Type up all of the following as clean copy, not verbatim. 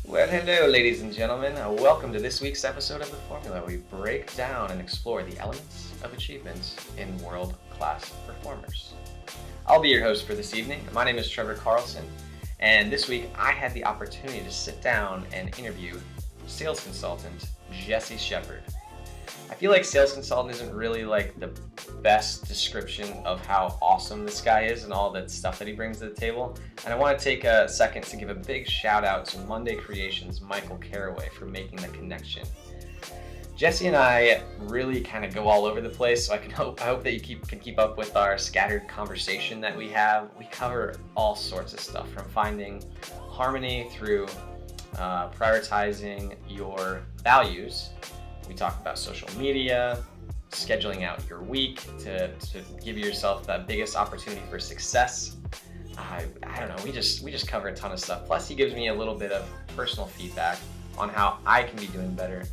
Well, hello, ladies and gentlemen. Welcome to this week's episode of The Formula, where we break down and explore the elements of achievement in world-class performers. I'll be your host for this evening. My name is Trevor Carlson, and this week I had the opportunity to sit down and interview sales consultant Jesse Sheppard. I feel like sales consultant isn't really like the best description of how awesome this guy is and all the stuff that he brings to the table. And I want to take a second to give a big shout out to Monday Creations' Michael Caraway for making the connection. Jesse and I really kind of go all over the place, so I hope that you can keep up with our scattered conversation that we have. We cover all sorts of stuff, from finding harmony through prioritizing your values. We talk about social media, scheduling out your week to give yourself that biggest opportunity for success. I don't know, we just cover a ton of stuff. Plus, he gives me a little bit of personal feedback on how I can be doing better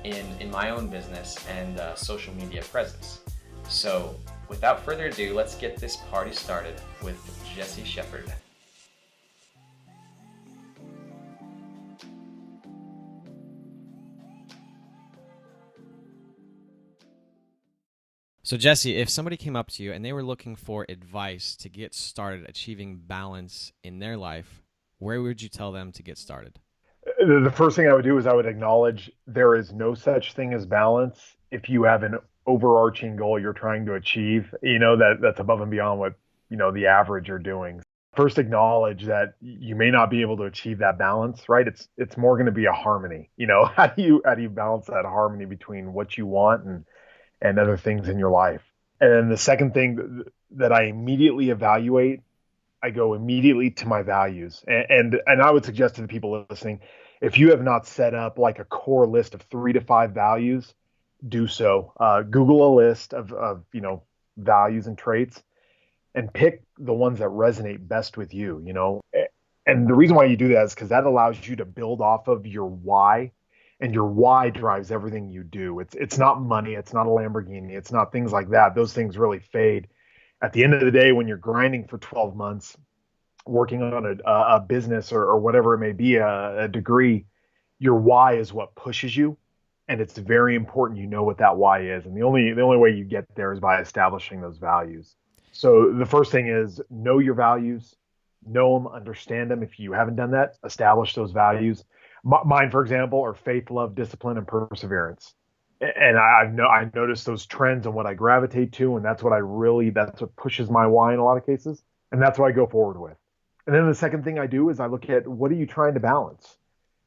in my own business and social media presence. So without further ado, let's get this party started with Jesse Sheppard. So Jesse, if somebody came up to you and they were looking for advice to get started achieving balance in their life, where would you tell them to get started? The first thing I would do is I would acknowledge there is no such thing as balance if you have an overarching goal you're trying to achieve, that's above and beyond what, the average are doing. First, acknowledge that you may not be able to achieve that balance, right? It's more going to be a harmony. How do you balance that harmony between what you want and other things in your life? And then the second thing that I immediately evaluate, I go immediately to my values. And I would suggest to the people listening, if you have not set up like a core list of 3 to 5 values, do so. Google a list of values and traits and pick the ones that resonate best with you. And the reason why you do that is because that allows you to build off of your why, and your why drives everything you do. It's not money, it's not a Lamborghini, it's not things like that. Those things really fade. At the end of the day, when you're grinding for 12 months, working on a business or whatever it may be, a degree, your why is what pushes you. And it's very important you know what that why is. And the only way you get there is by establishing those values. So the first thing is know your values, know them, understand them. If you haven't done that, establish those values. Mine, for example, are faith, love, discipline, and perseverance. And I noticed those trends and what I gravitate to, and that's what pushes my why in a lot of cases, and that's what I go forward with. And then the second thing I do is I look at, what are you trying to balance?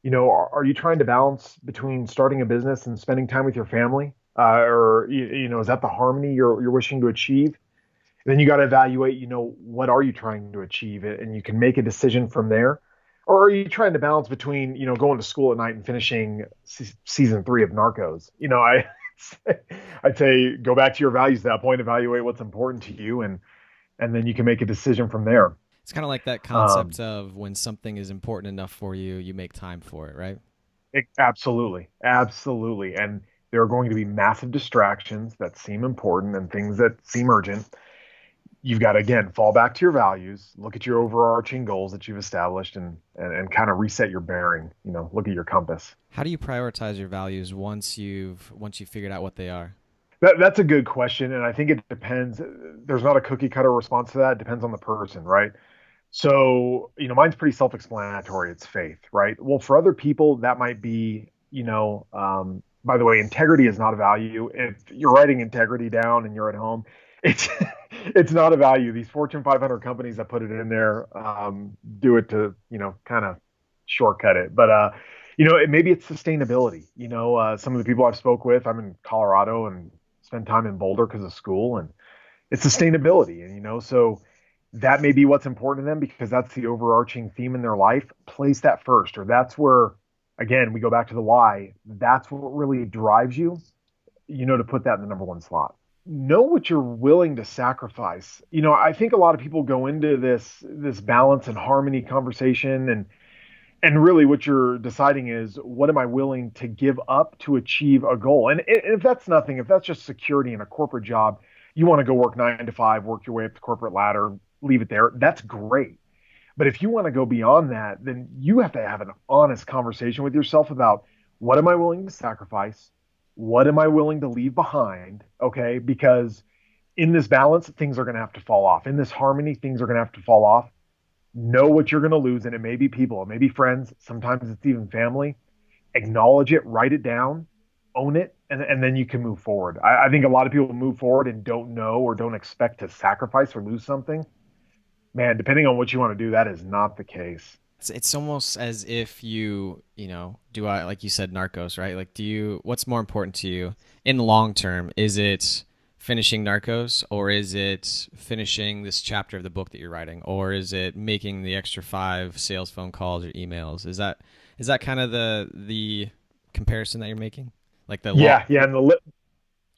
Are you trying to balance between starting a business and spending time with your family, or is that the harmony you're wishing to achieve? Then you got to evaluate, what are you trying to achieve, and you can make a decision from there. Or are you trying to balance between, going to school at night and finishing season 3 of Narcos? I'd say go back to your values at that point, evaluate what's important to you, and then you can make a decision from there. It's kind of like that Um, concept of when something is important enough for you, you make time for it, right? Absolutely, absolutely. And there are going to be massive distractions that seem important and things that seem urgent. You've got to, again, fall back to your values, look at your overarching goals that you've established, and kind of reset your bearing, look at your compass. How do you prioritize your values once you've figured out what they are? That's a good question, and I think it depends. There's not a cookie cutter response to that. It depends on the person, right? So, mine's pretty self-explanatory. It's faith, right? Well, for other people, that might be, by the way, integrity is not a value. If you're writing integrity down and you're at home, it's it's not a value. These Fortune 500 companies that put it in there do it to, kind of shortcut it. But maybe it's sustainability. Some of the people I've spoke with, I'm in Colorado and spend time in Boulder because of school, and it's sustainability. And so that may be what's important to them because that's the overarching theme in their life. Place that first, or that's where, again, we go back to the why. That's what really drives you, to put that in the number one slot. Know what you're willing to sacrifice. I think a lot of people go into this balance and harmony conversation, and really what you're deciding is, what am I willing to give up to achieve a goal? And if that's nothing, if that's just security in a corporate job, you want to go work 9 to 5, work your way up the corporate ladder, leave it there. That's great. But if you want to go beyond that, then you have to have an honest conversation with yourself about what am I willing to sacrifice? What am I willing to leave behind? Okay. Because in this balance, things are going to have to fall off. In this harmony, things are going to have to fall off. Know what you're going to lose. And it may be people, it may be friends. Sometimes it's even family. Acknowledge it, write it down, own it, and then you can move forward. I think a lot of people move forward and don't know or don't expect to sacrifice or lose something. Man, depending on what you want to do, that is not the case. It's almost as if do I, like you said, Narcos, right? Like, what's more important to you in the long term? Is it finishing Narcos, or is it finishing this chapter of the book that you're writing, or is it making the extra 5 sales phone calls or emails? Is that kind of the comparison that you're making? Like Yeah, and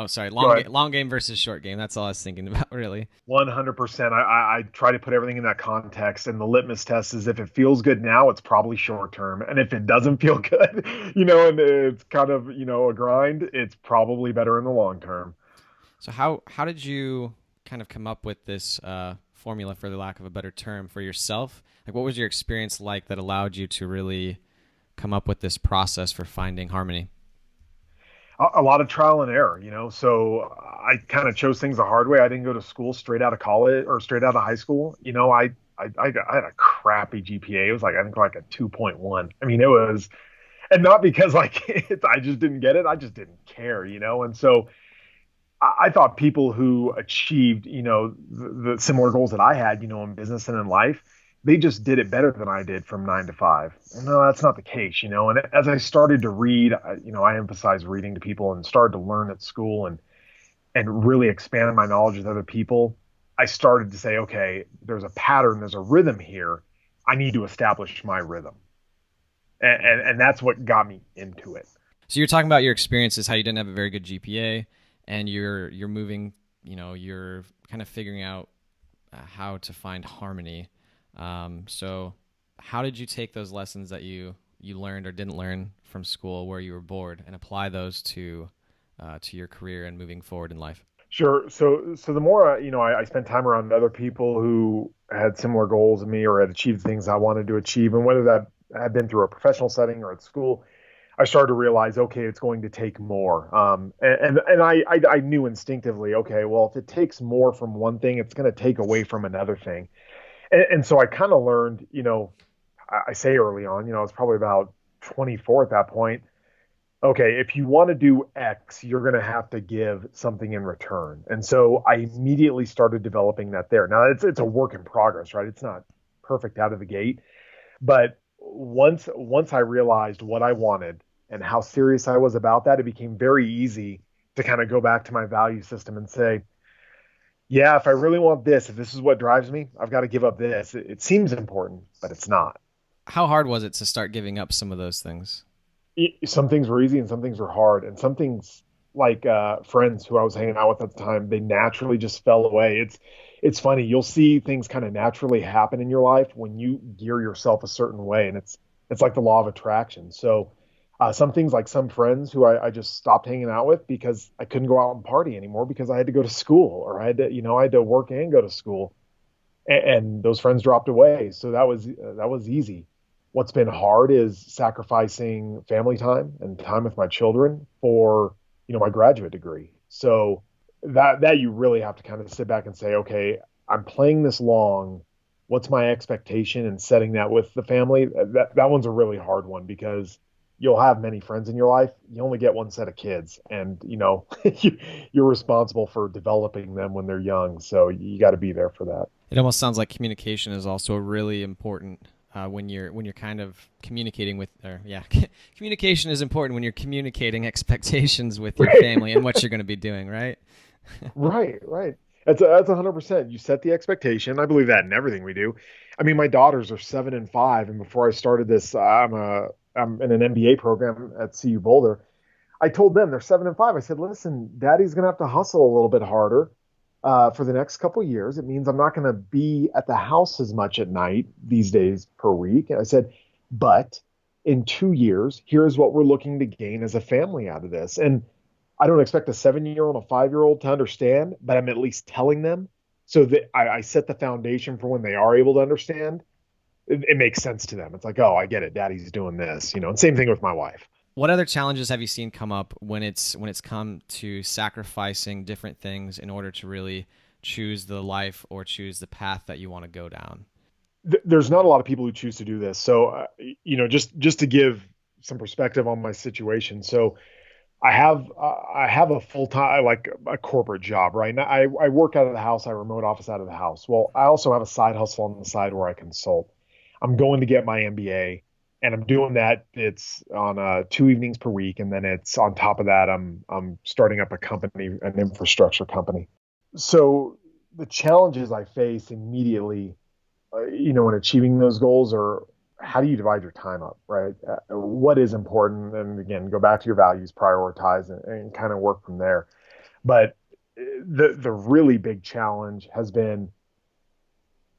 oh, sorry, go ahead. long game versus short game. That's all I was thinking about, really. 100%. I try to put everything in that context, and the litmus test is if it feels good now, it's probably short term, and if it doesn't feel good, and it's kind of a grind, it's probably better in the long term. So how did you kind of come up with this formula, for the lack of a better term, for yourself? Like, what was your experience like that allowed you to really come up with this process for finding harmony? A lot of trial and error, So I kind of chose things the hard way. I didn't go to school straight out of college or straight out of high school. I had a crappy GPA. It was like, I think, like a 2.1. I mean, it was, and not because like I just didn't get it. I just didn't care, And so I thought people who achieved, the similar goals that I had, in business and in life, they just did it better than I did from 9 to 5. No, that's not the case, And as I started to read, I emphasized reading to people and started to learn at school and really expand my knowledge with other people. I started to say, okay, there's a pattern, there's a rhythm here. I need to establish my rhythm, and that's what got me into it. So you're talking about your experiences, how you didn't have a very good GPA, and you're moving, you're kind of figuring out how to find harmony. So how did you take those lessons that you learned or didn't learn from school where you were bored, and apply those to your career and moving forward in life? Sure. So the more I spent time around other people who had similar goals to me or had achieved things I wanted to achieve, and whether that had been through a professional setting or at school, I started to realize, okay, it's going to take more. And I knew instinctively, okay, well, if it takes more from one thing, it's going to take away from another thing. And so I kind of learned, I say early on, I was probably about 24 at that point. Okay, if you want to do X, you're going to have to give something in return. And so I immediately started developing that there. Now it's a work in progress, right? It's not perfect out of the gate, but once I realized what I wanted and how serious I was about that, it became very easy to kind of go back to my value system and say, yeah, if I really want this, if this is what drives me, I've got to give up this. It seems important, but it's not. How hard was it to start giving up some of those things? Some things were easy and some things were hard. And some things like friends who I was hanging out with at the time, they naturally just fell away. It's funny. You'll see things kind of naturally happen in your life when you gear yourself a certain way. And it's like the law of attraction. So some things, like some friends who I just stopped hanging out with because I couldn't go out and party anymore because I had to go to school, or I had to work and go to school, and those friends dropped away. So that was easy. What's been hard is sacrificing family time and time with my children for, my graduate degree. So that you really have to kind of sit back and say, okay, I'm playing this long. What's my expectation, and setting that with the family? That one's a really hard one because you'll have many friends in your life. You only get one set of kids, and you're responsible for developing them when they're young. So you got to be there for that. It almost sounds like communication is also really important when you're kind of communicating with, or yeah, communication is important when you're communicating expectations with your family and what you're going to be doing, right? Right. That's 100%. You set the expectation. I believe that in everything we do. I mean, my daughters are 7 and 5, and before I started this, I'm in an MBA program at CU Boulder. I told them, they're 7 and 5. I said, listen, Daddy's going to have to hustle a little bit harder for the next couple of years. It means I'm not going to be at the house as much at night these days per week. And I said, but in 2 years, here's what we're looking to gain as a family out of this. And I don't expect a 7-year-old and a 5-year-old to understand, but I'm at least telling them so that I set the foundation for when they are able to understand. it makes sense to them. It's like, oh, I get it. Daddy's doing this, and same thing with my wife. What other challenges have you seen come up when it's come to sacrificing different things in order to really choose the life or choose the path that you want to go down? There's not a lot of people who choose to do this. So, just to give some perspective on my situation. So, I have a full time, like a corporate job, right? Now, I work out of the house. I remote office out of the house. Well, I also have a side hustle on the side where I consult. I'm going to get my MBA, and I'm doing that. It's on 2 evenings per week, and then it's on top of that. I'm starting up a company, an infrastructure company. So the challenges I face immediately, in achieving those goals are, how do you divide your time up, right? What is important? And again, go back to your values, prioritize, and kind of work from there. But the really big challenge has been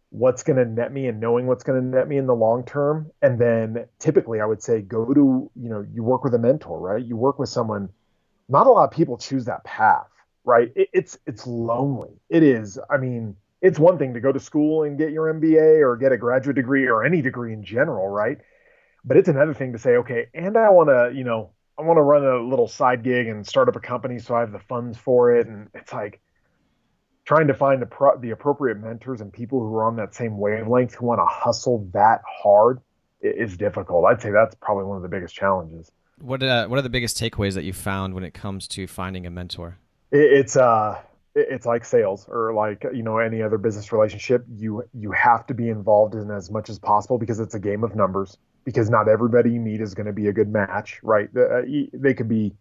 what's going to net me and knowing what's going to net me in the long term. And then typically I would say go to, you work with a mentor, right? You work with someone. Not a lot of people choose that path, right? It's lonely. It is. I mean, it's one thing to go to school and get your MBA or get a graduate degree or any degree in general, right? But it's another thing to say, okay, and I want to run a little side gig and start up a company so I have the funds for it. And it's like trying to find the appropriate mentors and people who are on that same wavelength who want to hustle that hard is difficult. I'd say that's probably one of the biggest challenges. What are the biggest takeaways that you found when it comes to finding a mentor? It's like sales or like any other business relationship. You have to be involved in as much as possible because it's a game of numbers. Because not everybody you meet is going to be a good match, right? They could be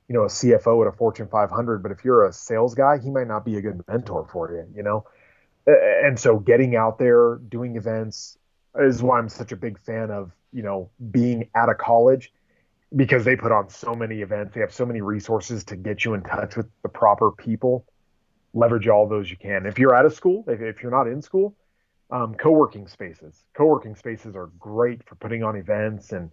a CFO at a Fortune 500, but if you're a sales guy, he might not be a good mentor for you. And so getting out there, doing events is why I'm such a big fan of being at a college, because they put on so many events. They have so many resources to get you in touch with the proper people. Leverage all those you can. If you're out of school, if you're not in school, co-working spaces. Co-working spaces are great for putting on events and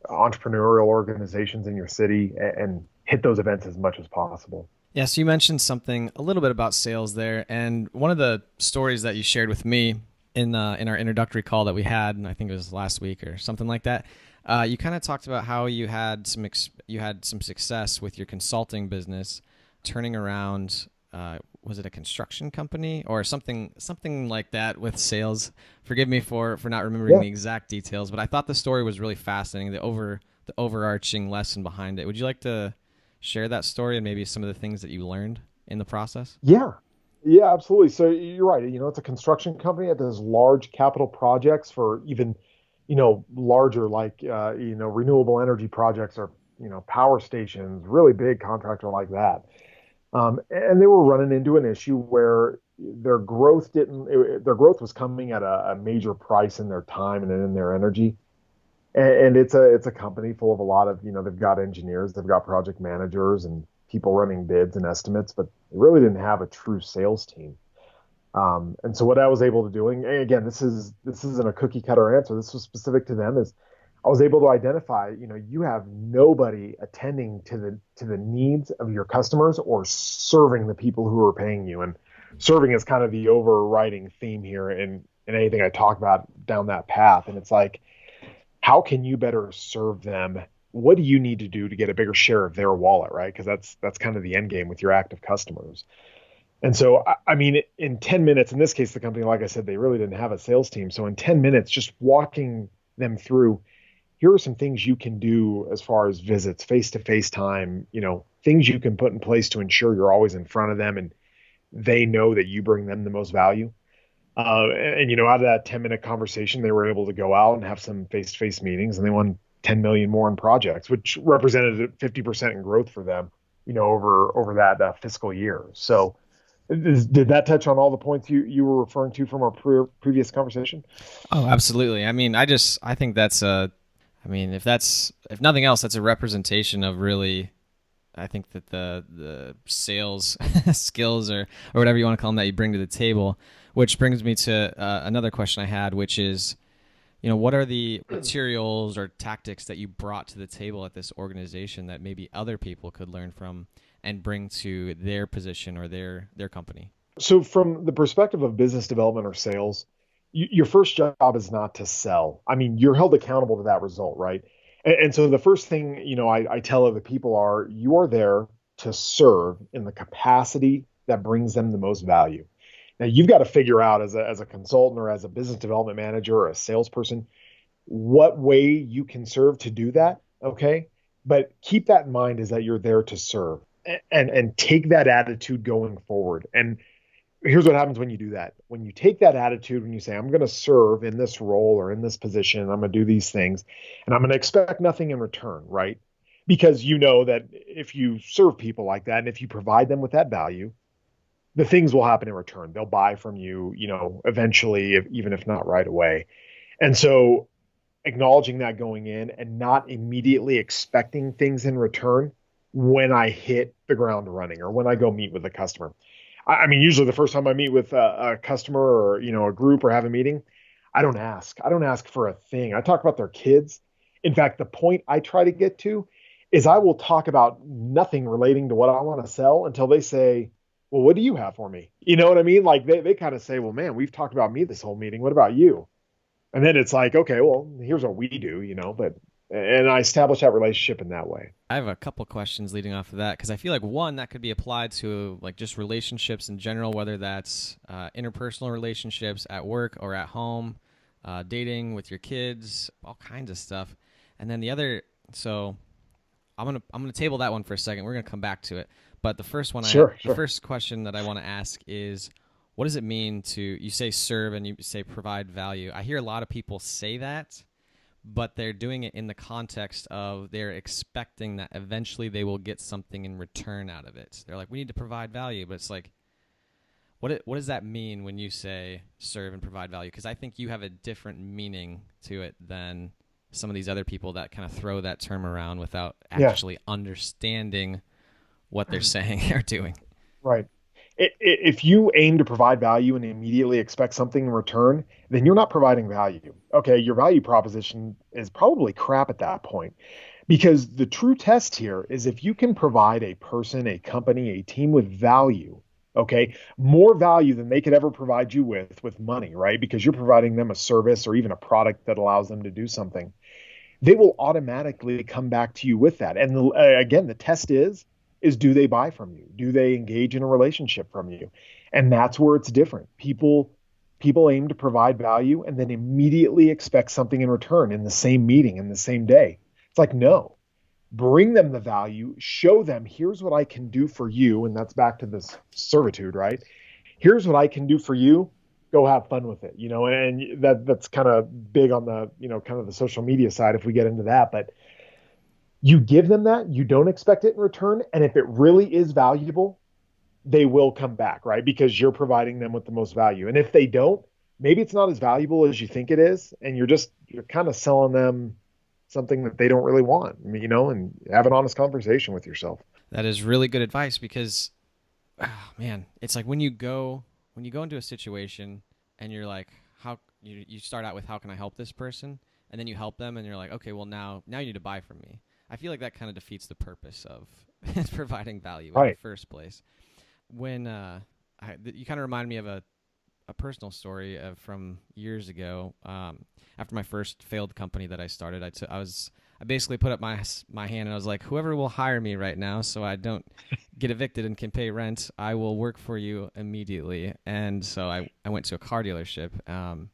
entrepreneurial organizations in your city, and hit those events as much as possible. Yeah, so you mentioned something a little bit about sales there, and one of the stories that you shared with me in our introductory call that we had, and I think it was last week or something like that, you kind of talked about how you had some success with your consulting business, turning around. Was it a construction company or something like that with sales? Forgive me for not remembering the exact details, but I thought the story was really fascinating. The overarching lesson behind it. Would you like to share that story and maybe some of the things that you learned in the process? Yeah, absolutely. So you're right. It's a construction company that does large capital projects for even, larger, like, renewable energy projects or, power stations, really big contractor like that. And they were running into an issue where their growth was coming at a major price in their time and in their energy. And it's a company full of a lot of, they've got engineers, they've got project managers and people running bids and estimates, but they really didn't have a true sales team. And so what I was able to do, and again, this isn't a cookie cutter answer. This was specific to them, is I was able to identify, you have nobody attending to the needs of your customers or serving the people who are paying you. And serving is kind of the overriding theme here in anything I talk about down that path. And it's like, how can you better serve them? What do you need to do to get a bigger share of their wallet, right? Because that's kind of the end game with your active customers. And so, I mean, in 10 minutes, in this case, the company, like I said, they really didn't have a sales team. So in 10 minutes, just walking them through, here are some things you can do as far as visits, face-to-face time, things you can put in place to ensure you're always in front of them and they know that you bring them the most value. And out of that 10-minute conversation, they were able to go out and have some face-to-face meetings, and they won 10 million more in projects, which represented 50% in growth for them, over that fiscal year. So did that touch on all the points you were referring to from our previous conversation? Oh, absolutely. I mean, I think that's if nothing else, that's a representation of really, I think that the sales skills or whatever you want to call them that you bring to the table, which brings me to another question I had, which is, what are the materials or tactics that you brought to the table at this organization that maybe other people could learn from and bring to their position or their company? So from the perspective of business development or sales, your first job is not to sell. I mean, you're held accountable to that result, right? And so the first thing, I tell other people are you are there to serve in the capacity that brings them the most value. Now you've got to figure out as a consultant or as a business development manager or a salesperson, what way you can serve to do that. Okay. But keep that in mind is that you're there to serve and take that attitude going forward. And here's what happens when you do that. When you take that attitude, when you say, I'm going to serve in this role or in this position, I'm going to do these things, and I'm going to expect nothing in return, right? Because you know that if you serve people like that, and if you provide them with that value, the things will happen in return. They'll buy from you, eventually, even if not right away. And so acknowledging that going in and not immediately expecting things in return when I hit the ground running or when I go meet with a customer. I mean, usually the first time I meet with a customer or, a group or have a meeting, I don't ask. I don't ask for a thing. I talk about their kids. In fact, the point I try to get to is I will talk about nothing relating to what I want to sell until they say, well, what do you have for me? You know what I mean? Like they kind of say, well, man, we've talked about me this whole meeting. What about you? And then it's like, okay, well, here's what we do, and I establish that relationship in that way. I have a couple questions leading off of that because I feel like one that could be applied to like just relationships in general, whether that's interpersonal relationships at work or at home, dating with your kids, all kinds of stuff. And then the other, so I'm gonna table that one for a second. We're gonna come back to it. But the first one, Sure. The first question that I want to ask is, what does it mean to, you say serve and you say provide value? I hear a lot of people say that, but they're doing it in the context of they're expecting that eventually they will get something in return out of it. They're like, we need to provide value, but it's like, what does that mean when you say serve and provide value? Because I think you have a different meaning to it than some of these other people that kind of throw that term around without actually understanding what they're saying or doing. Right. If you aim to provide value and immediately expect something in return, then you're not providing value. Okay, your value proposition is probably crap at that point. Because the true test here is if you can provide a person, a company, a team with value, okay, more value than they could ever provide you with money, right? Because you're providing them a service or even a product that allows them to do something. They will automatically come back to you with that. And again, the test is do they buy from you? Do they engage in a relationship from you? And that's where it's different. People aim to provide value and then immediately expect something in return in the same meeting, in the same day. It's like, no, bring them the value, show them, here's what I can do for you. And that's back to this servitude, right? Here's what I can do for you. Go have fun with it, and that's kind of big on the, kind of the social media side if we get into that. But you give them that, you don't expect it in return. And if it really is valuable, they will come back, right? Because you're providing them with the most value. And if they don't, maybe it's not as valuable as you think it is. And you're kind of selling them something that they don't really want, and have an honest conversation with yourself. That is really good advice because, oh, man, it's like when you go into a situation and you're like, you start out with, how can I help this person? And then you help them and you're like, okay, well now you need to buy from me. I feel like that kind of defeats the purpose of providing value in the first place. When you kind of remind me of a personal story from years ago. After my first failed company that I started, I basically put up my hand and I was like, whoever will hire me right now, so I don't get evicted and can pay rent, I will work for you immediately. And so I went to a car dealership, and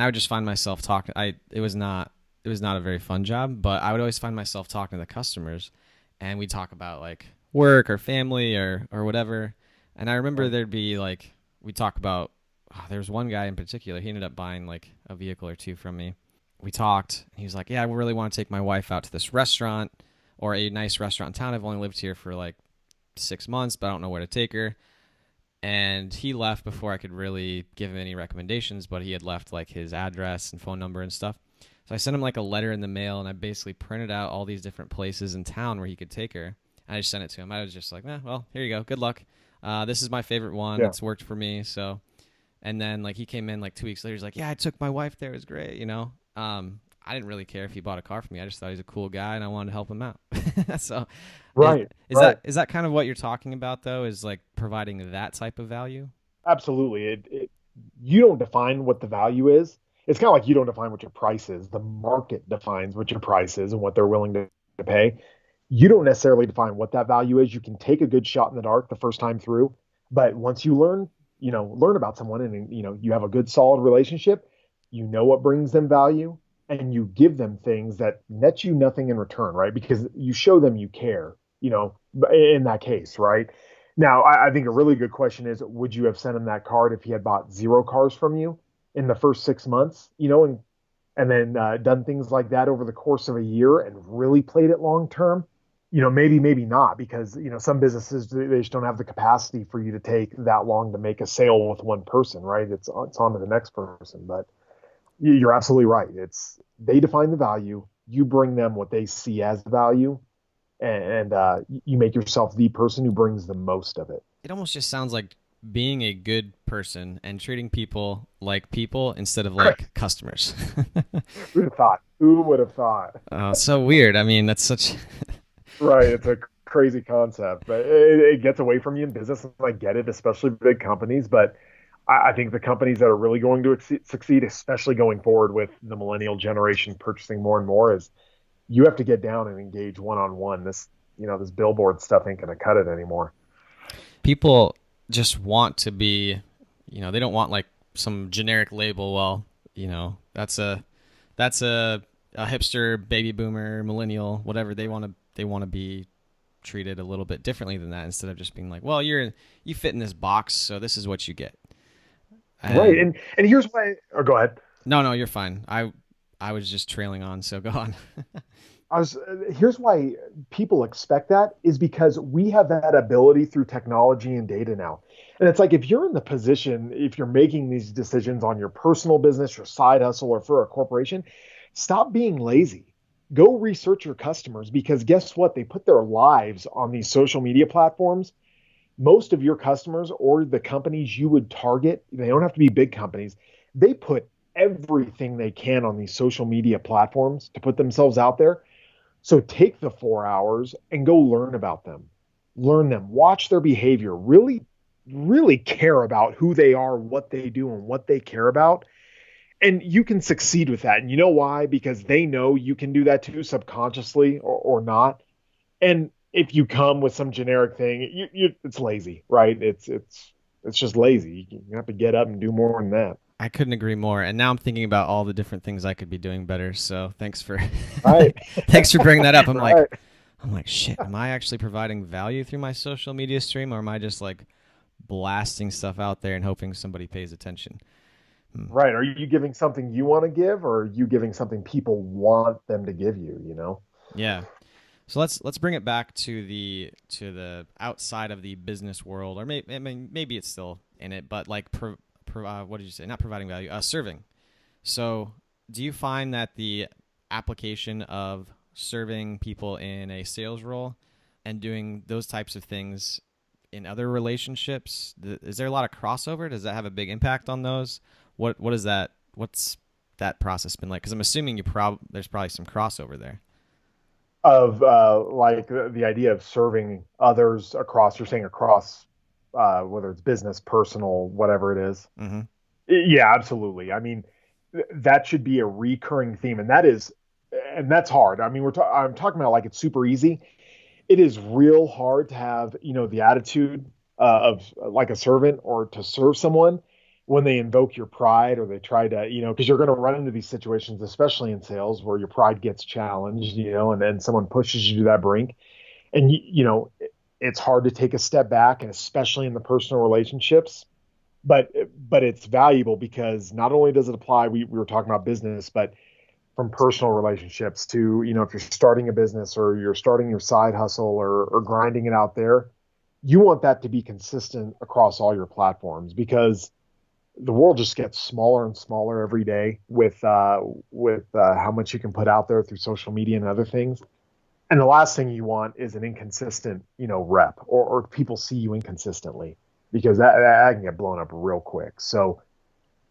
I would just find myself talking. It was not a very fun job, but I would always find myself talking to the customers, and we'd talk about like work or family or whatever. And I remember we'd talk about, there was one guy in particular, he ended up buying like a vehicle or two from me. We talked, and he was like, yeah, I really want to take my wife out to this restaurant or a nice restaurant in town. I've only lived here for like 6 months, but I don't know where to take her. And he left before I could really give him any recommendations, but he had left like his address and phone number and stuff. So I sent him like a letter in the mail, and I basically printed out all these different places in town where he could take her. And I just sent it to him. I was just like, well, here you go. Good luck. This is my favorite one. It's worked for me. So, and then like he came in like 2 weeks later. He's like, yeah, I took my wife there. It was great. I didn't really care if he bought a car for me. I just thought he's a cool guy, and I wanted to help him out. So, right. Is that kind of what you're talking about though? Is like providing that type of value? Absolutely. you don't define what the value is. It's kind of like you don't define what your price is. The market defines what your price is and what they're willing to pay. You don't necessarily define what that value is. You can take a good shot in the dark the first time through, but once you learn about someone and you have a good solid relationship, you know what brings them value and you give them things that net you nothing in return, right? Because you show them you care, in that case, right? Now, I think a really good question is, would you have sent him that card if he had bought 0 cars from you in the first 6 months, and then done things like that over the course of a year and really played it long term? Maybe not, because some businesses, they just don't have the capacity for you to take that long to make a sale with one person, right? It's on to the next person. But you're absolutely right. It's they define the value, you bring them what they see as value, and you make yourself the person who brings the most of it. It almost just sounds like being a good person and treating people like people instead of like customers. Who'd have thought? Who would have thought? Oh, so weird. I mean, that's such. Right. It's a crazy concept, but it gets away from you in business. And I get it, especially big companies. But I think the companies that are really going to succeed, especially going forward with the millennial generation purchasing more and more, is you have to get down and engage one-on-one. This billboard stuff ain't going to cut it anymore. People just want to be, they don't want like some generic label. Well, that's a hipster, baby boomer, millennial, whatever. They want to be treated a little bit differently than that, instead of just being like, well, you fit in this box, so this is what you get. Right. And here's why. Or go ahead. No, you're fine. I was just trailing on, so go on. Here's why people expect that, is because we have that ability through technology and data now. And it's like, if you're in the position, if you're making these decisions on your personal business, your side hustle, or for a corporation, stop being lazy. Go research your customers, because guess what? They put their lives on these social media platforms. Most of your customers, or the companies you would target, they don't have to be big companies. They put everything they can on these social media platforms to put themselves out there. So take the 4 hours and go learn about them. Learn them, watch their behavior, really, really care about who they are, what they do, and what they care about. And you can succeed with that. And you know why? Because they know you can do that too, subconsciously or not. And if you come with some generic thing, it's lazy, right? It's just lazy. You have to get up and do more than that. I couldn't agree more. And now I'm thinking about all the different things I could be doing better. So thanks for Right. thanks for bringing that up. I'm Right. like, shit, am I actually providing value through my social media stream, or am I just like blasting stuff out there and hoping somebody pays attention? Right. Are you giving something you want to give, or are you giving something people want them to give you? Yeah. So let's bring it back to the outside of the business world, or maybe it's still in it, but like what did you say? Not providing value, serving. So do you find that the application of serving people in a sales role and doing those types of things in other relationships, is there a lot of crossover? Does that have a big impact on those? What is that? What's that process been like? Because I'm assuming there's probably some crossover there. Of like the idea of serving others across, you're saying across, whether it's business, personal, whatever it is. Mm-hmm. Yeah, absolutely. I mean, that should be a recurring theme, and that's hard. I mean, I'm talking about like it's super easy. It is real hard to have, the attitude of like a servant, or to serve someone when they invoke your pride, or they try to, because you're going to run into these situations, especially in sales, where your pride gets challenged, and then someone pushes you to that brink. And, it's hard to take a step back, and especially in the personal relationships. But it's valuable, because not only does it apply, we were talking about business, but from personal relationships to, if you're starting a business, or you're starting your side hustle, or grinding it out there, you want that to be consistent across all your platforms, because the world just gets smaller and smaller every day with how much you can put out there through social media and other things. And the last thing you want is an inconsistent, rep, or people see you inconsistently, because that can get blown up real quick. So,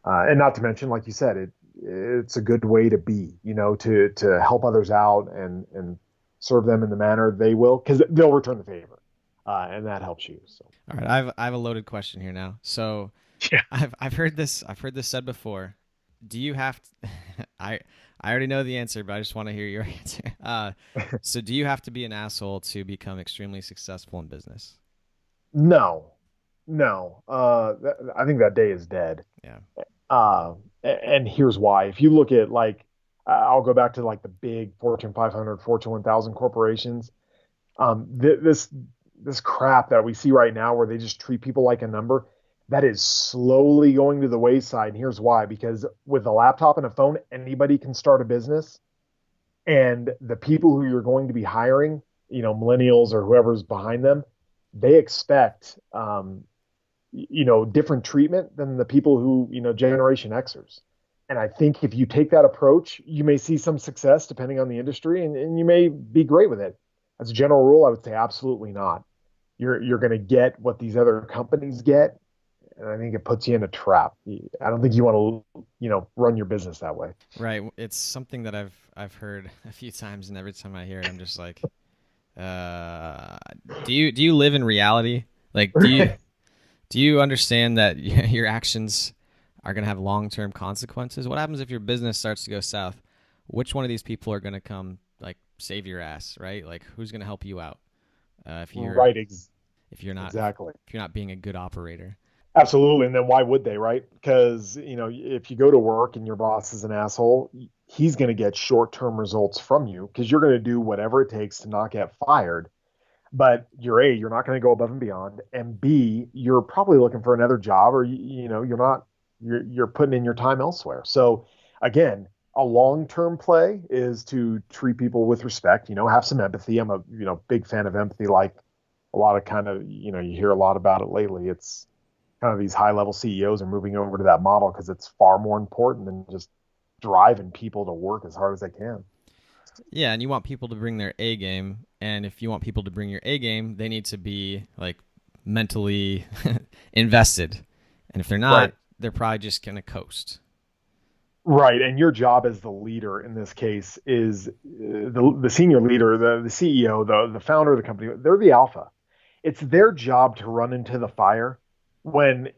and not to mention, like you said, it's a good way to be, to help others out and serve them in the manner they will, because they'll return the favor, and that helps you. So, all right, I have a loaded question here now. So, Yeah. I've heard this said before. Do you have to, I already know the answer, but I just want to hear your answer. So do you have to be an asshole to become extremely successful in business? No, no. I think that day is dead. Yeah. And here's why. If you look at like, I'll go back to like the big Fortune 500, Fortune 1000 corporations. This crap that we see right now, where they just treat people like a number, that is slowly going to the wayside. And here's why: because with a laptop and a phone, anybody can start a business, and the people who you're going to be hiring, millennials or whoever's behind them, they expect different treatment than the people who, Generation Xers. And I think if you take that approach, you may see some success depending on the industry, and you may be great with it. As a general rule, I would say absolutely not. You're going to get what these other companies get, and I think it puts you in a trap. I don't think you want to, run your business that way. Right. It's something that I've heard a few times, and every time I hear it, I'm just like, uh, do you live in reality? Like, do you understand that your actions are going to have long-term consequences? What happens if your business starts to go south? Which one of these people are going to come like save your ass, right? Like, who's going to help you out if Right, if you're not exactly. if you're not being a good operator? Absolutely. And then why would they, right? Because, if you go to work and your boss is an asshole, he's going to get short-term results from you because you're going to do whatever it takes to not get fired. But you're not going to go above and beyond. And B, you're probably looking for another job, or, you're putting in your time elsewhere. So again, a long-term play is to treat people with respect, have some empathy. I'm a, big fan of empathy, like a lot of kind of, you hear a lot about it lately. It's kind of these high level CEOs are moving over to that model because it's far more important than just driving people to work as hard as they can. Yeah, and you want people to bring their A game, and if you want people to bring your A game, they need to be like mentally invested. And if they're not, Right. they're probably just gonna coast. Right. And your job as the leader in this case is the senior leader, the CEO, the founder of the company. They're the alpha. It's their job to run into the fire when,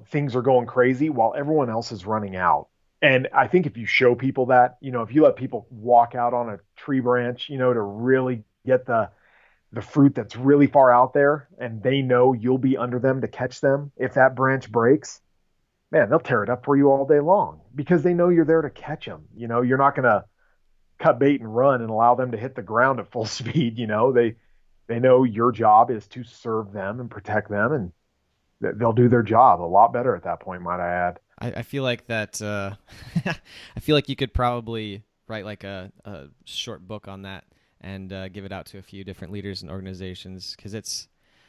things are going crazy while everyone else is running out. And I think if you show people that, if you let people walk out on a tree branch, to really get the fruit that's really far out there, and they know you'll be under them to catch them if that branch breaks, man, they'll tear it up for you all day long because they know you're there to catch them. You're not going to cut bait and run and allow them to hit the ground at full speed. They know your job is to serve them and protect them, and they'll do their job a lot better at that point, might I add. I feel like that. I feel like you could probably write like a short book on that and give it out to a few different leaders and organizations because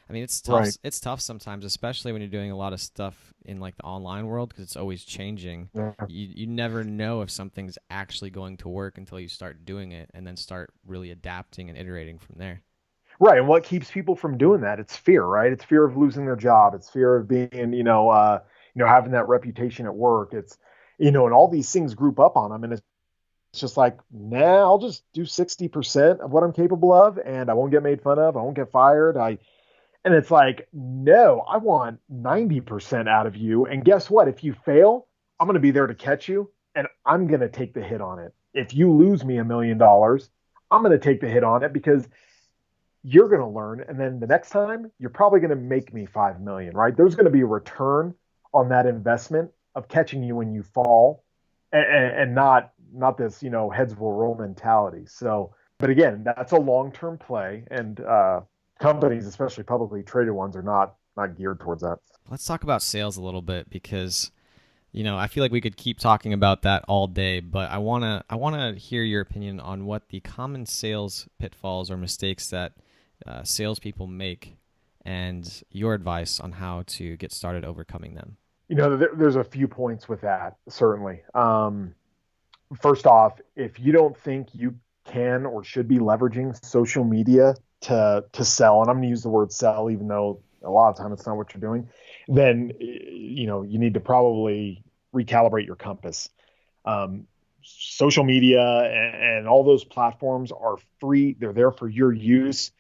I mean, it's tough. Right. It's tough sometimes, especially when you're doing a lot of stuff in like the online world because it's always changing. Yeah. You never know if something's actually going to work until you start doing it and then start really adapting and iterating from there. Right. And what keeps people from doing that? It's fear, right? It's fear of losing their job. It's fear of being, having that reputation at work. It's, and all these things group up on them. And it's just like, nah, I'll just do 60% of what I'm capable of and I won't get made fun of. I won't get fired. And it's like, no, I want 90% out of you. And guess what? If you fail, I'm going to be there to catch you and I'm going to take the hit on it. If you lose me $1 million, I'm going to take the hit on it because you're going to learn. And then the next time you're probably going to make me 5 million, right? There's going to be a return on that investment of catching you when you fall and not this, heads will roll mentality. So, but again, that's a long-term play and, companies, especially publicly traded ones, are not geared towards that. Let's talk about sales a little bit because I feel like we could keep talking about that all day, but I wanna hear your opinion on what the common sales pitfalls or mistakes that salespeople make, and your advice on how to get started overcoming them. There's a few points with that, certainly. First off, if you don't think you can or should be leveraging social media to sell, and I'm going to use the word sell, even though a lot of time it's not what you're doing, then you need to probably recalibrate your compass. Social media and all those platforms are free. They're there for your use.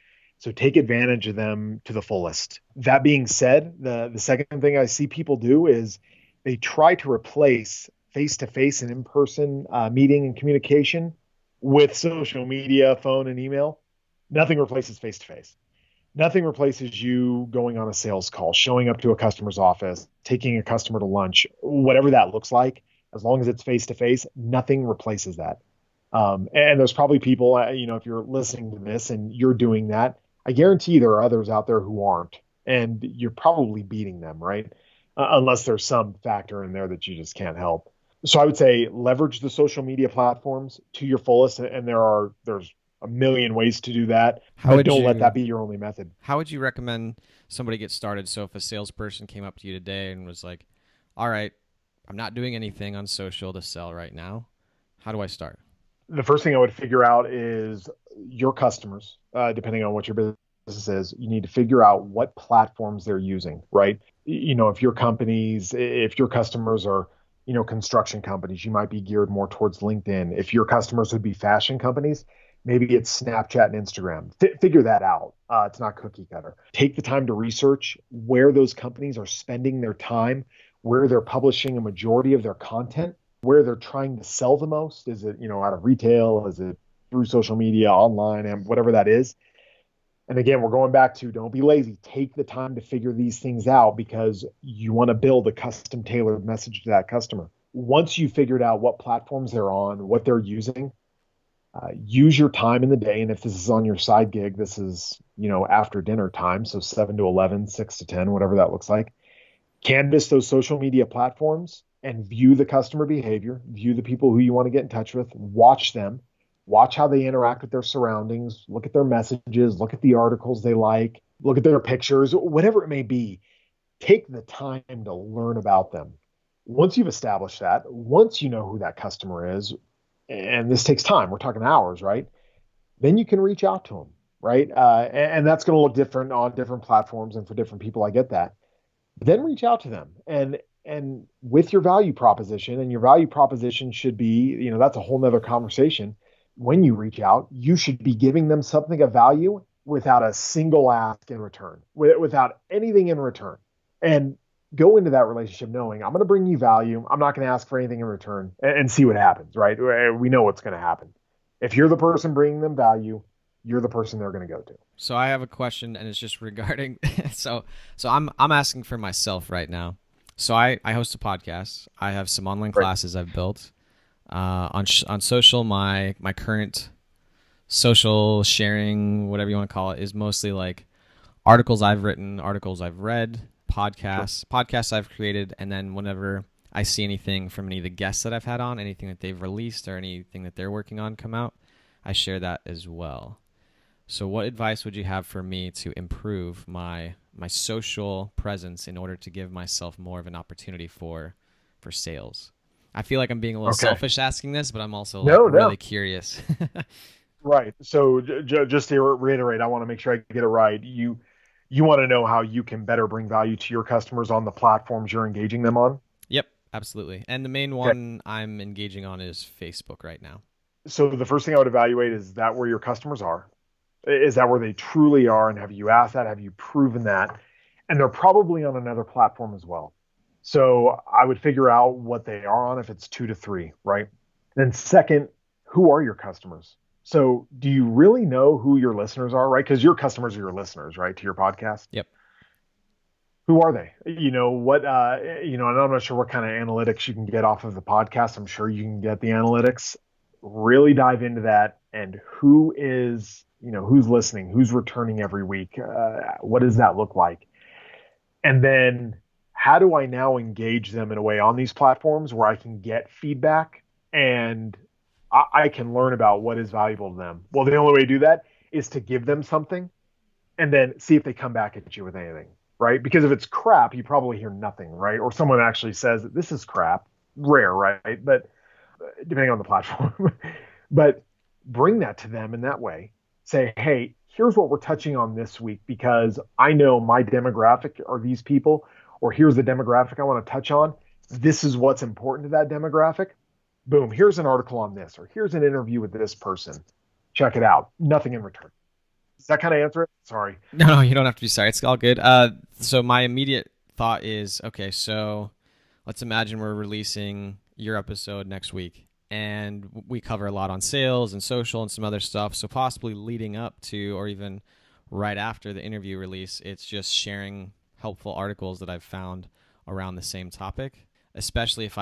So take advantage of them to the fullest. That being said, the second thing I see people do is they try to replace face-to-face and in-person meeting and communication with social media, phone, and email. Nothing replaces face-to-face. Nothing replaces you going on a sales call, showing up to a customer's office, taking a customer to lunch, whatever that looks like. As long as it's face-to-face, nothing replaces that. And there's probably people, if you're listening to this and you're doing that, I guarantee there are others out there who aren't, and you're probably beating them, right? Unless there's some factor in there that you just can't help. So I would say leverage the social media platforms to your fullest, and there's a million ways to do that. But don't let that be your only method. How would you recommend somebody get started? So if a salesperson came up to you today and was like, all right, I'm not doing anything on social to sell right now. How do I start? The first thing I would figure out is your customers, depending on what your business is. You need to figure out what platforms they're using, right? If your customers are, construction companies, you might be geared more towards LinkedIn. If your customers would be fashion companies, maybe it's Snapchat and Instagram. Figure that out. It's not cookie cutter. Take the time to research where those companies are spending their time, where they're publishing a majority of their content, where they're trying to sell the most. Is it, out of retail? Is it through social media, online, and whatever that is? And again, we're going back to don't be lazy. Take the time to figure these things out because you want to build a custom tailored message to that customer. Once you figured out what platforms they're on, what they're using, use your time in the day. And if this is on your side gig, this is, after dinner time. So 7 to 11, 6 to 10, whatever that looks like. Canvas those social media platforms and view the customer behavior, view the people who you want to get in touch with, watch them, watch how they interact with their surroundings, look at their messages, look at the articles they like, look at their pictures, whatever it may be. Take the time to learn about them. Once you've established that, once you know who that customer is, and this takes time, we're talking hours, right? Then you can reach out to them, right? And that's going to look different on different platforms and for different people. I get that. Then reach out to them and with your value proposition, and your value proposition should be, that's a whole nother conversation. When you reach out, you should be giving them something of value without a single ask in return, without anything in return. And go into that relationship knowing I'm going to bring you value. I'm not going to ask for anything in return and see what happens, right? We know what's going to happen. If you're the person bringing them value, you're the person they're going to go to. So I have a question, and it's just regarding so I'm asking for myself right now. So I host a podcast. I have some online classes I've built on social. My current social sharing, whatever you want to call it, is mostly like articles I've written, articles I've read, podcasts I've created, and then whenever I see anything from any of the guests that I've had on, anything that they've released or anything that they're working on come out, I share that as well. So what advice would you have for me to improve my social presence in order to give myself more of an opportunity for sales? I feel like I'm being a little selfish asking this, but I'm also really curious. Right. So just to reiterate, I want to make sure I get it right. You want to know how you can better bring value to your customers on the platforms you're engaging them on? Yep, absolutely. And the main one I'm engaging on is Facebook right now. So the first thing I would evaluate is that where your customers are? Is that where they truly are? And have you asked that? Have you proven that? And they're probably on another platform as well. So I would figure out what they are on if it's 2 to 3, right? Then second, who are your customers? So do you really know who your listeners are, right? Because your customers are your listeners, right, to your podcast? Yep. Who are they? And I'm not sure what kind of analytics you can get off of the podcast. I'm sure you can get the analytics. Really dive into that and who is, who's listening, who's returning every week. What does that look like? And then how do I now engage them in a way on these platforms where I can get feedback and I can learn about what is valuable to them? Well, the only way to do that is to give them something and then see if they come back at you with anything, right? Because if it's crap, you probably hear nothing, right? Or someone actually says that this is crap, rare, right? But depending on the platform, but bring that to them in that way. Say, hey, here's what we're touching on this week because I know my demographic are these people, or here's the demographic I want to touch on. This is what's important to that demographic. Boom, here's an article on this, or here's an interview with this person. Check it out. Nothing in return. Does that kind of answer it? Sorry. No, you don't have to be sorry. It's all good. So my immediate thought is, okay, so let's imagine we're releasing your episode next week, and we cover a lot on sales and social and some other stuff. So possibly leading up to, or even right after the interview release, it's just sharing helpful articles that I've found around the same topic. Especially if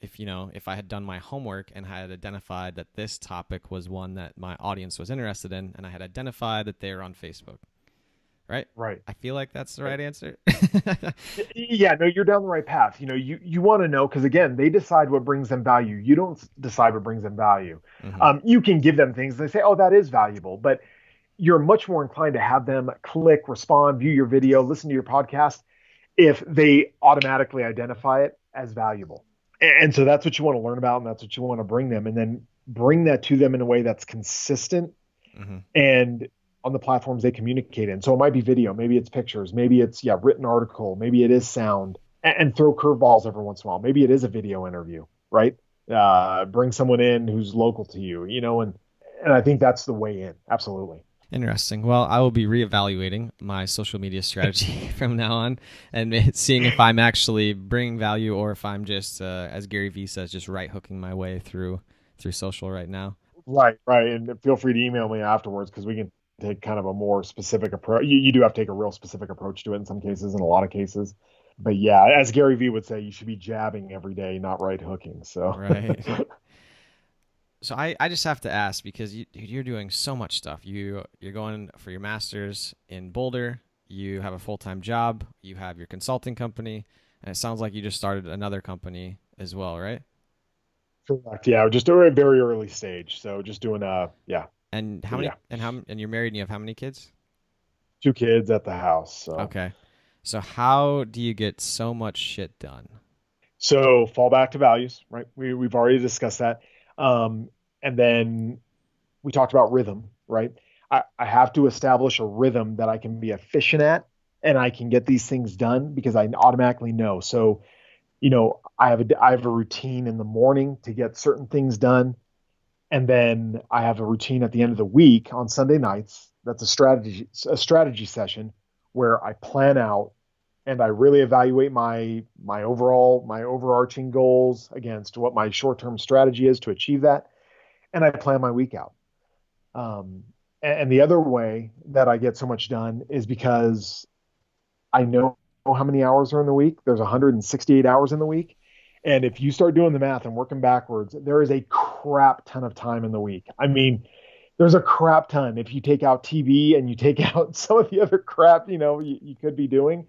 if I had done my homework and had identified that this topic was one that my audience was interested in, and I had identified that they were on Facebook, right? Right. I feel like that's the right answer. Yeah, no, you're down the right path. You want to know because again, they decide what brings them value. You don't decide what brings them value. Hmm. You can give them things and they say, "Oh, that is valuable," but you're much more inclined to have them click, respond, view your video, listen to your podcast if they automatically identify it as valuable. And so that's what you want to learn about, and that's what you want to bring them, and then bring that to them in a way that's consistent Hmm. and on the platforms they communicate in. So it might be video, maybe it's pictures, maybe it's written article, maybe it is sound, and throw curveballs every once in a while. Maybe it is a video interview, right? Bring someone in who's local to you, and I think that's the way in. Absolutely. Interesting. Well, I will be reevaluating my social media strategy from now on, and seeing if I'm actually bringing value or if I'm just, as Gary Vee says, just right hooking my way through social right now. Right, right. And feel free to email me afterwards because we can take kind of a more specific approach. You do have to take a real specific approach to it in some cases, in a lot of cases. But yeah, as Gary Vee would say, you should be jabbing every day, not right hooking. So Right. So I just have to ask because you're doing so much stuff. You're going for your master's in Boulder. You have a full-time job. You have your consulting company, and it sounds like you just started another company as well, right? correct. Yeah, just a very early stage. So just doing yeah. And how But many yeah, and you're married and you have how many kids? two kids at the house. So Okay. So how do you get so much shit done? so fall back to values, right? We've already discussed that. Um, and then we talked about rhythm, right? I have to establish a rhythm that I can be efficient at and I can get these things done because I automatically know. So, I have a routine in the morning to get certain things done. And then I have a routine at the end of the week on Sunday nights. That's a strategy session where I plan out and I really evaluate my overarching goals against what my short-term strategy is to achieve that. And I plan my week out. And the other way that I get so much done is because I know how many hours are in the week. There's 168 hours in the week. And if you start doing the math and working backwards, there is a crap ton of time in the week. I mean, there's a crap ton. If you take out TV and you take out some of the other crap, you could be doing,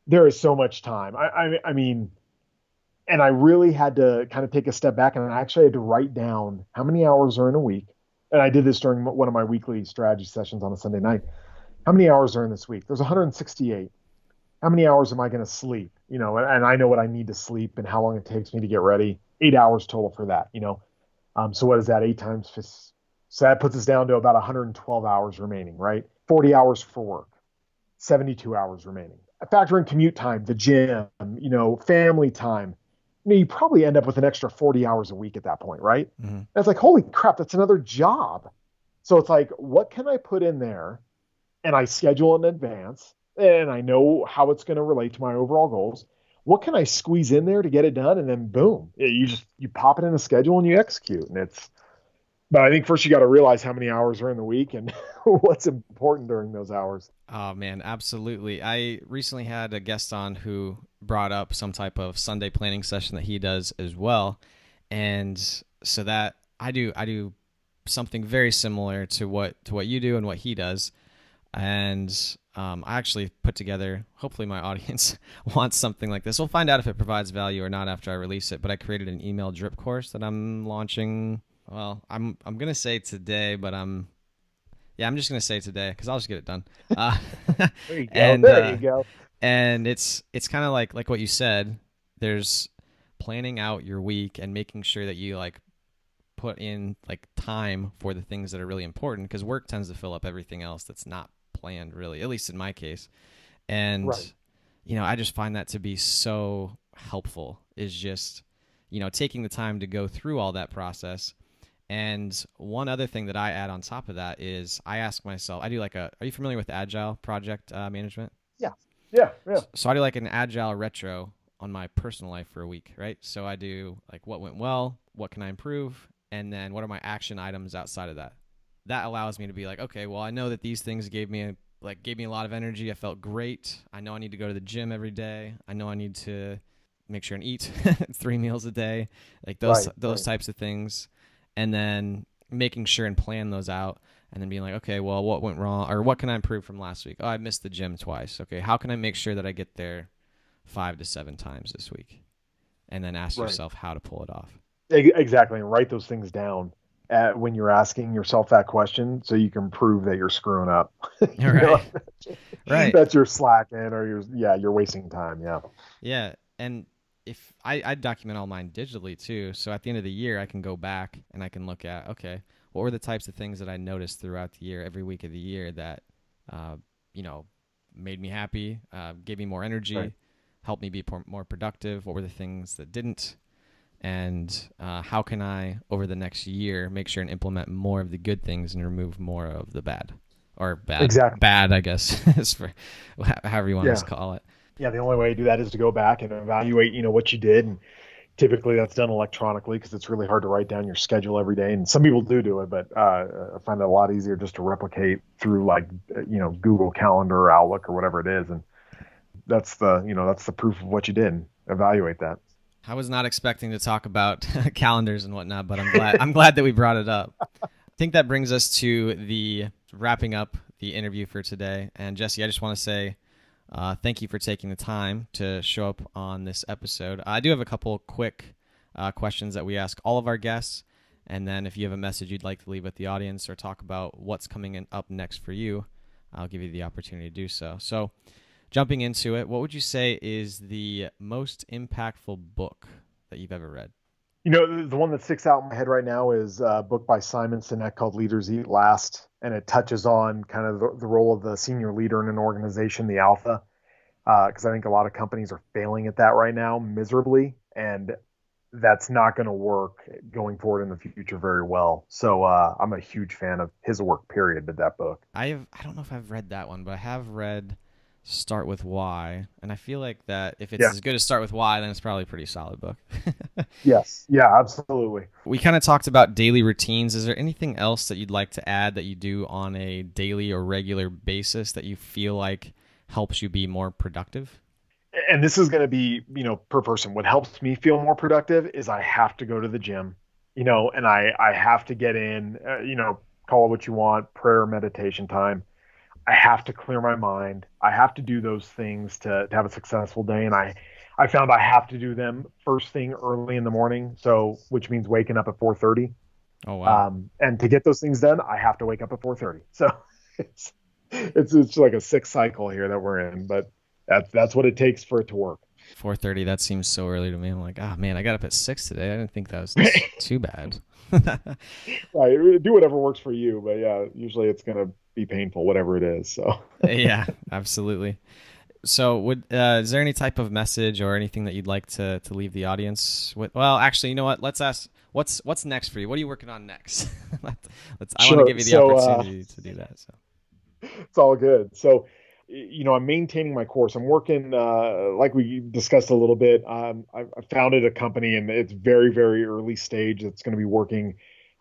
there is so much time. I mean, and I really had to kind of take a step back and I actually had to write down how many hours are in a week. And I did this during one of my weekly strategy sessions on a Sunday night. How many hours are in this week? There's 168. How many hours am I going to sleep? And I know what I need to sleep and how long it takes me to get ready. 8 hours total for that. So what is that? Eight times. So that puts us down to about 112 hours remaining, right? 40 hours for work, 72 hours remaining. I factor in commute time, the gym, family time. You probably end up with an extra 40 hours a week at that point, right? Hmm. And it's like, holy crap, that's another job. So it's like, what can I put in there? And I schedule in advance and I know how it's going to relate to my overall goals. What can I squeeze in there to get it done? And then boom, you pop it in a schedule and you execute. But I think first you got to realize how many hours are in the week and what's important during those hours. Oh man, absolutely. I recently had a guest on who brought up some type of Sunday planning session that he does as well. And so that I do something very similar to what you do and what he does. And I actually put together, hopefully my audience wants something like this. We'll find out if it provides value or not after I release it, but I created an email drip course that I'm launching. Well, I'm going to say today, but I'm just going to say today because I'll just get it done. There you go. And There you go. and it's kind of like what you said. There's planning out your week and making sure that you like put in like time for the things that are really important because work tends to fill up everything else that's not planned really, at least in my case. And Right. I just find that to be so helpful is just taking the time to go through all that process And one other thing that I add on top of that is I ask myself, I do like are you familiar with Agile project management? Yeah. Yeah. Yeah. So I do like an Agile retro on my personal life for a week, right? So I do like what went well, what can I improve, and then what are my action items outside of that. That allows me to be like, okay, well, I know that these things gave me a lot of energy. I felt great. I know I need to go to the gym every day. I know I need to make sure and eat 3 meals a day, like those types of things, and then making sure and plan those out, and then being like, okay, well, what went wrong, or what can I improve from last week? Oh, I missed the gym twice. Okay, how can I make sure that I get there 5 to 7 times this week? And then ask yourself how to pull it off. Exactly, and write those things down when you're asking yourself that question, so you can prove that you're screwing up. Right. Right. That's you're slacking, or you're wasting time. Yeah. Yeah, and if I document all mine digitally too, so at the end of the year I can go back and I can look at, okay, what were the types of things that I noticed throughout the year, every week of the year that made me happy, gave me more energy, helped me be more productive. What were the things that didn't? And how can I, over the next year, make sure and implement more of the good things and remove more of the bad? Or bad, bad, I guess, is for however you want to call it. Yeah, the only way to do that is to go back and evaluate, what you did. And typically that's done electronically because it's really hard to write down your schedule every day. And some people do it, but I find it a lot easier just to replicate through Google Calendar or Outlook or whatever it is. And that's the proof of what you did. Evaluate that. I was not expecting to talk about calendars and whatnot, but I'm glad that we brought it up. I think that brings us to the wrapping up the interview for today. And Jesse, I just want to say thank you for taking the time to show up on this episode. I do have a couple quick questions that we ask all of our guests. And then if you have a message you'd like to leave with the audience or talk about what's coming up next for you, I'll give you the opportunity to do so. So jumping into it, what would you say is the most impactful book that you've ever read? The one that sticks out in my head right now is a book by Simon Sinek called Leaders Eat Last. And it touches on kind of the role of the senior leader in an organization, the alpha, because I think a lot of companies are failing at that right now miserably. And that's not going to work going forward in the future very well. So I'm a huge fan of his work, period, but that book. I don't know if I've read that one, but I have read Start With Why, and I feel like that if it's as good as Start With Why, then it's probably a pretty solid book. Yes, yeah, absolutely. We kind of talked about daily routines. Is there anything else that you'd like to add that you do on a daily or regular basis that you feel like helps you be more productive? And this is going to be, per person. What helps me feel more productive is I have to go to the gym, and I have to get in, call it what you want, prayer, meditation time. I have to clear my mind. I have to do those things to have a successful day. And I found I have to do them first thing early in the morning. So, which means waking up at 4:30. Oh, wow. And to get those things done, I have to wake up at 4:30. So it's like a 6 cycle here that we're in, but that's what it takes for it to work. 4:30, that seems so early to me. I'm like, oh man, I got up at 6 today. I didn't think that was too bad. Right. Do whatever works for you. But yeah, usually it's going to be painful, whatever it is. So yeah, absolutely. So is there any type of message or anything that you'd like to leave the audience with? Well, actually, you know what? Let's ask what's next for you? What are you working on next? I want to give you the opportunity to do that. So it's all good. So, I'm maintaining my course. I'm working, like we discussed a little bit. I founded a company, and it's very, very early stage. That's going to be working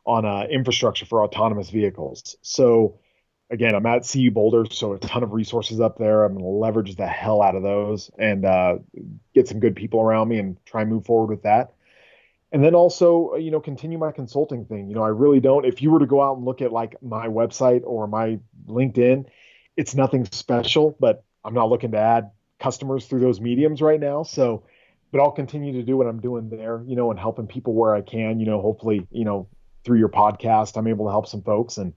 on infrastructure for autonomous vehicles. So, again, I'm at CU Boulder, so a ton of resources up there. I'm going to leverage the hell out of those and get some good people around me and try and move forward with that. And then also, continue my consulting thing. I really don't. If you were to go out and look at like my website or my LinkedIn, it's nothing special, but I'm not looking to add customers through those mediums right now. So, but I'll continue to do what I'm doing there, and helping people where I can, hopefully, through your podcast, I'm able to help some folks, and,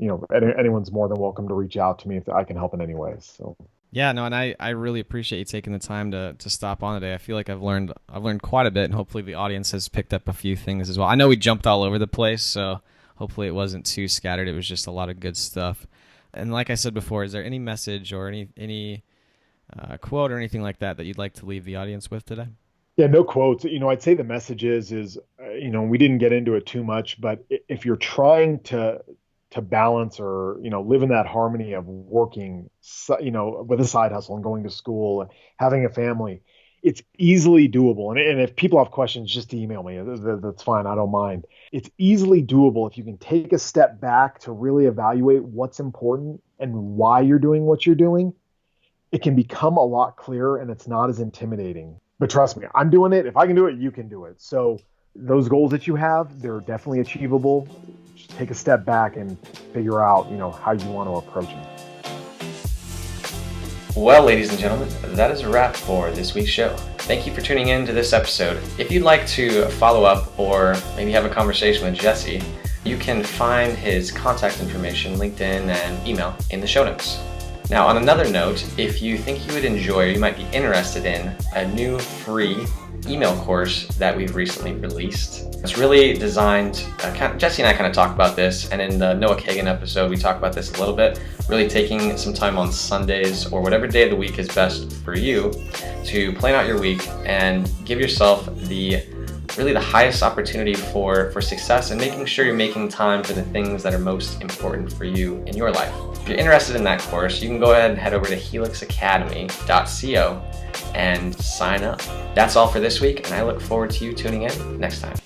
anyone's more than welcome to reach out to me if I can help in any way. So. Yeah, no, and I really appreciate you taking the time to stop on today. I feel like I've learned quite a bit, and hopefully the audience has picked up a few things as well. I know we jumped all over the place, so hopefully it wasn't too scattered. It was just a lot of good stuff. And like I said before, is there any message or any quote or anything like that you'd like to leave the audience with today? Yeah, no quotes. I'd say the message is, we didn't get into it too much, but if you're trying to balance or, live in that harmony of working, with a side hustle and going to school and having a family, it's easily doable. And if people have questions, just email me. That's fine. I don't mind. It's easily doable if you can take a step back to really evaluate what's important and why you're doing what you're doing. It can become a lot clearer and it's not as intimidating. But trust me, I'm doing it. If I can do it, you can do it. So those goals that you have, they're definitely achievable. Just take a step back and figure out, how you want to approach them. Well, ladies and gentlemen, that is a wrap for this week's show. Thank you for tuning in to this episode. If you'd like to follow up or maybe have a conversation with Jesse, you can find his contact information, LinkedIn, and email in the show notes. Now, on another note, if you think you would enjoy or you might be interested in a new free email course that we've recently released, it's really designed, Jesse and I kind of talk about this, and in the Noah Kagan episode, we talk about this a little bit, really taking some time on Sundays or whatever day of the week is best for you to plan out your week and give yourself the highest opportunity for success and making sure you're making time for the things that are most important for you in your life. If you're interested in that course, you can go ahead and head over to helixacademy.co and sign up. That's all for this week, and I look forward to you tuning in next time.